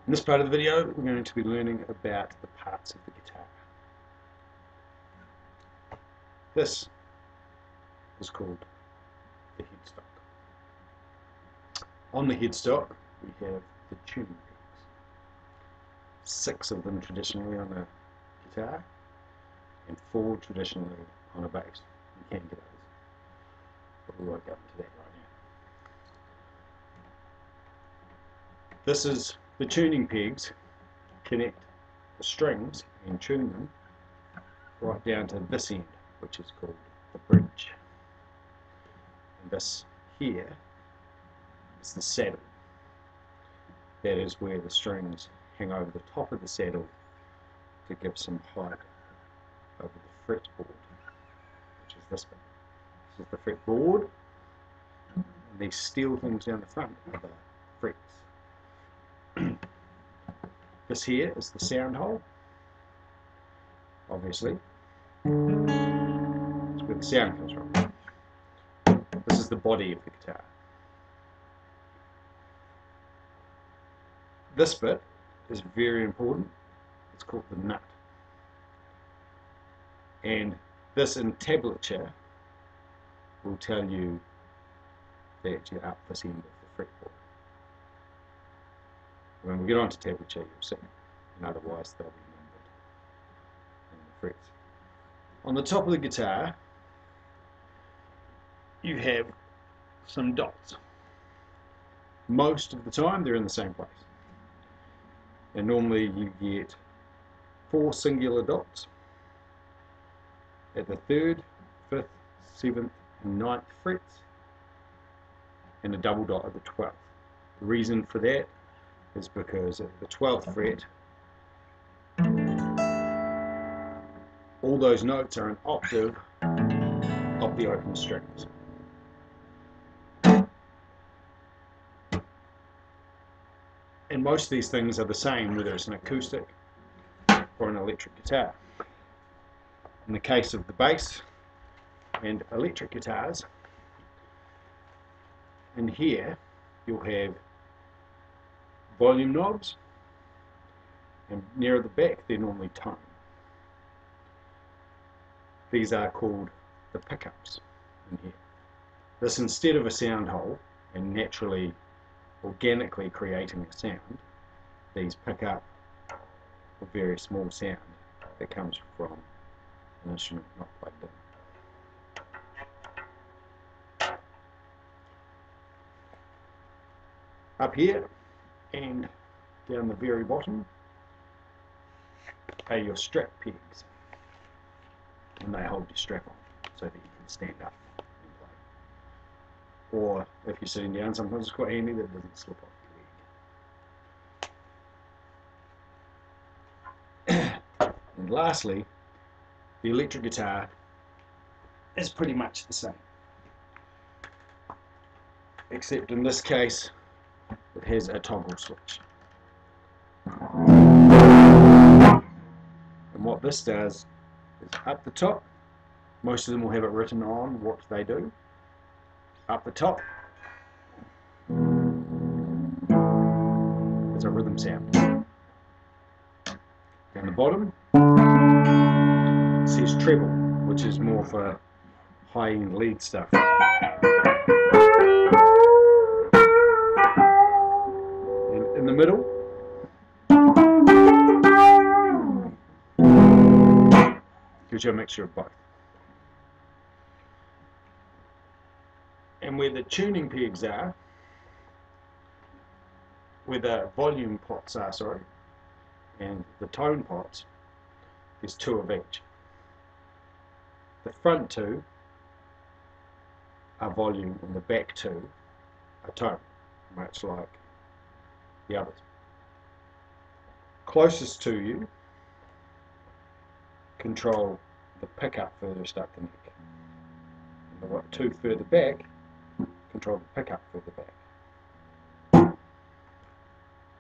In this part of the video, we're going to be learning about the parts of the guitar. This is called the headstock. On the headstock, we have the tuning pegs. 6 of them traditionally on a guitar, and 4 traditionally on a bass. You can get others, but we won't go into that right now. This is the tuning pegs. Connect the strings and tune them right down to this end, which is called the bridge. And this here is the saddle. That is where the strings hang over the top of the saddle to give some height over the fretboard, which is this bit. This is the fretboard, and these steel things down the front are the frets. This here is the sound hole, obviously. That's where the sound comes from. This is the body of the guitar. This bit is very important. It's called the nut. And this entablature will tell you that you're up this end of the fretboard. When we get onto tablature, you'll see, and otherwise they'll be numbered in the frets. On the top of the guitar, you have some dots. Most of the time, they're in the same place. And normally you get 4 singular dots at the 3rd, 5th, 7th, and 9th frets, and a double dot at the 12th. The reason for that is because at the 12th fret, all those notes are an octave of the open strings. And most of these things are the same, whether it's an acoustic or an electric guitar. In the case of the bass and electric guitars, in here you'll have volume knobs, and near the back they're normally tone. These are called the pickups in here. This, instead of a sound hole and naturally, organically creating a sound, these pick up a very small sound that comes from an instrument not plugged in. Up here and down the very bottom are your strap pegs, and they hold your strap on so that you can stand up and play. Or if you're sitting down, sometimes it's quite handy that it doesn't slip off your leg. And lastly, the electric guitar is pretty much the same, except in this case it has a toggle switch. And what this does is, up the top, most of them will have it written on what they do. Up the top is a rhythm sound. Down the bottom it says treble, which is more for high-end lead stuff. And in the middle gives you a mixture of both. And where the tuning pegs are, where the volume pots are, and the tone pots, there's 2 of each. The front 2 are volume and the back 2 are tone, much like the others. Closest to you control the pickup furthest up the neck, and the 2 further back control the pickup further back.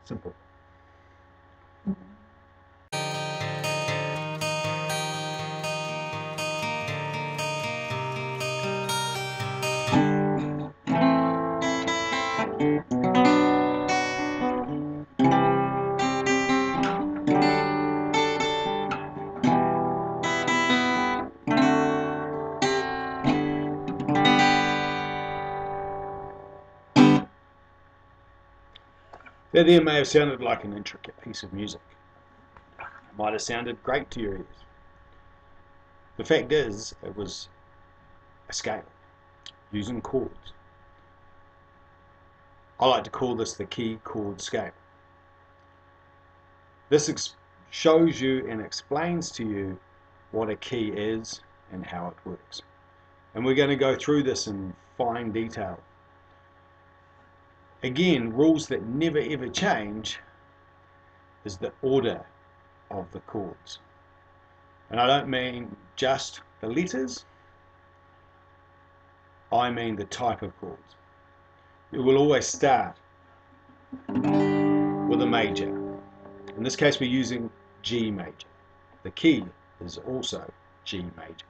Simple. That then may have sounded like an intricate piece of music. It might have sounded great to your ears. The fact is, it was a scale using chords. I like to call this the key chord scale. This shows you and explains to you what a key is and how it works. And we're going to go through this in fine detail. Again, rules that never ever change is the order of the chords. And I don't mean just the letters, I mean the type of chords. You will always start with a major. In this case we're using G major. The key is also G major.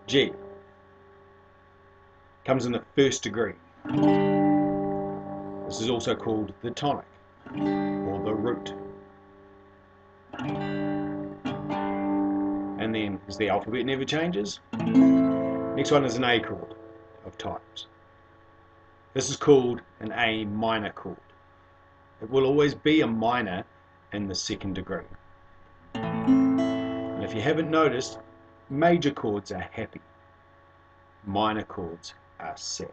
G comes in the first degree. This is also called the tonic or the root. And then, as the alphabet never changes, next one is an A chord of types. This is called an A minor chord. It will always be a minor in the second degree. And if you haven't noticed, major chords are happy, minor chords are sad.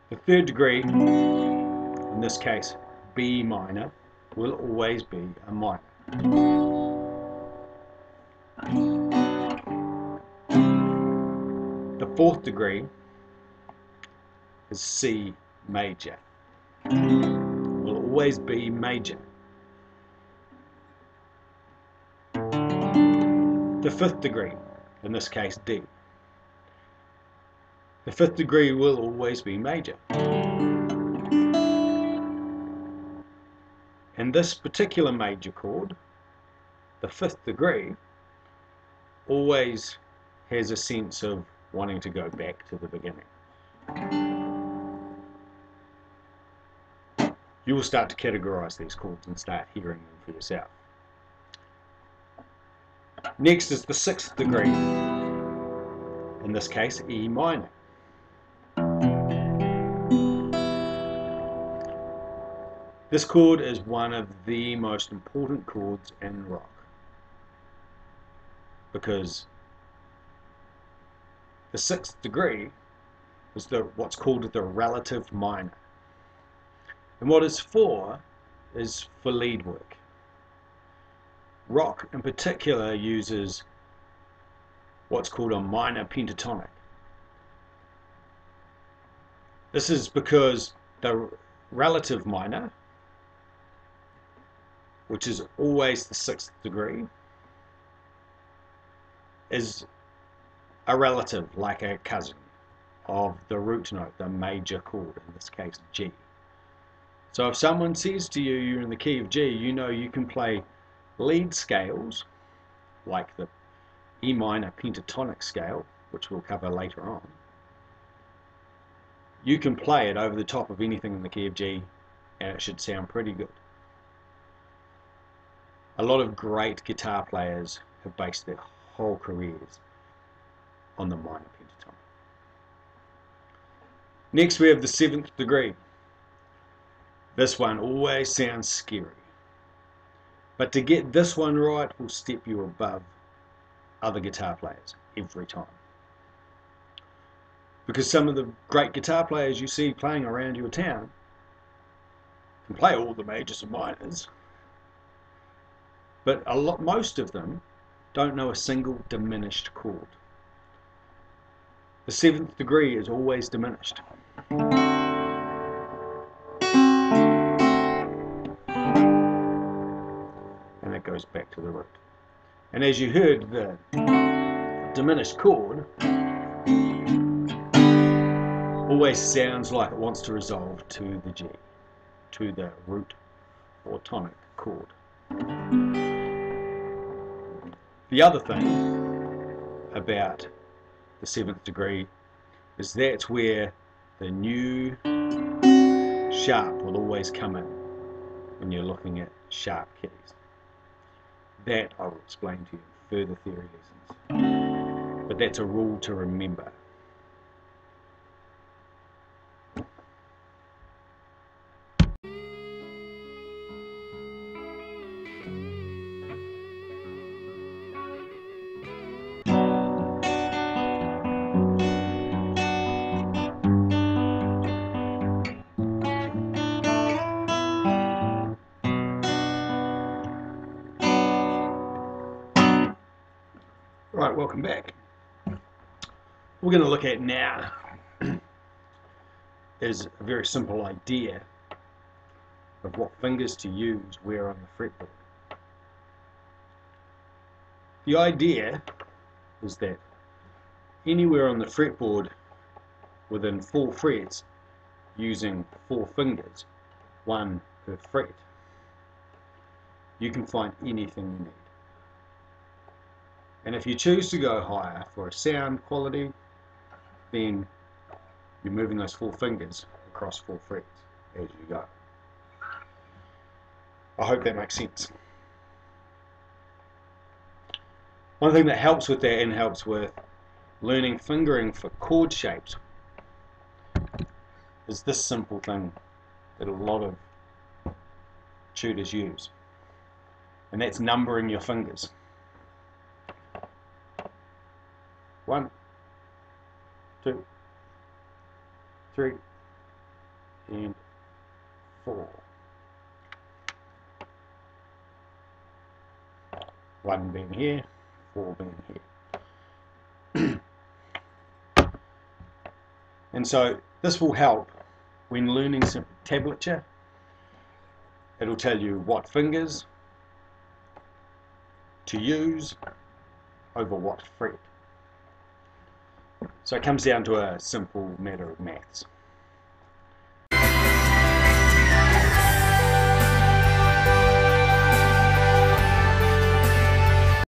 The third degree, in this case B minor, will always be a minor. The fourth degree is C major. Will always be major. The fifth degree, in this case D. The fifth degree will always be major. And this particular major chord, the fifth degree, always has a sense of wanting to go back to the beginning. You will start to categorize these chords and start hearing them for yourself. Next is the sixth degree, in this case E minor. This chord is one of the most important chords in rock because the sixth degree is what's called the relative minor. And what it's for is for lead work. Rock in particular uses what's called a minor pentatonic. This is because the relative minor, which is always the sixth degree, is a relative, like a cousin, of the root note, the major chord, in this case G. So if someone says to you you're in the key of G, you know you can play lead scales, like the E minor pentatonic scale, which we'll cover later on. You can play it over the top of anything in the key of G and it should sound pretty good. A lot of great guitar players have based their whole careers on the minor pentatonic. Next we have the seventh degree. This one always sounds scary, but to get this one right will step you above other guitar players every time. Because some of the great guitar players you see playing around your town can play all the majors and minors, but most of them don't know a single diminished chord. The seventh degree is always diminished. And it goes back to the root. And as you heard, the diminished chord always sounds like it wants to resolve to the G, to the root or tonic chord. The other thing about the seventh degree is that's where the new sharp will always come in when you're looking at sharp keys. That I will explain to you in further theory lessons, but that's a rule to remember. Right, welcome back. We're going to look at now is a very simple idea of what fingers to use where on the fretboard. The idea is that anywhere on the fretboard within 4 frets, using 4 fingers, 1 per fret, you can find anything you need. And if you choose to go higher for a sound quality, then you're moving those 4 fingers across 4 frets as you go. I hope that makes sense. One thing that helps with that and helps with learning fingering for chord shapes is this simple thing that a lot of tutors use, and that's numbering your fingers. 1, 2, 3, and 4. 1 being here, 4 being here. And so this will help when learning some tablature. It'll tell you what fingers to use over what fret. So it comes down to a simple matter of maths.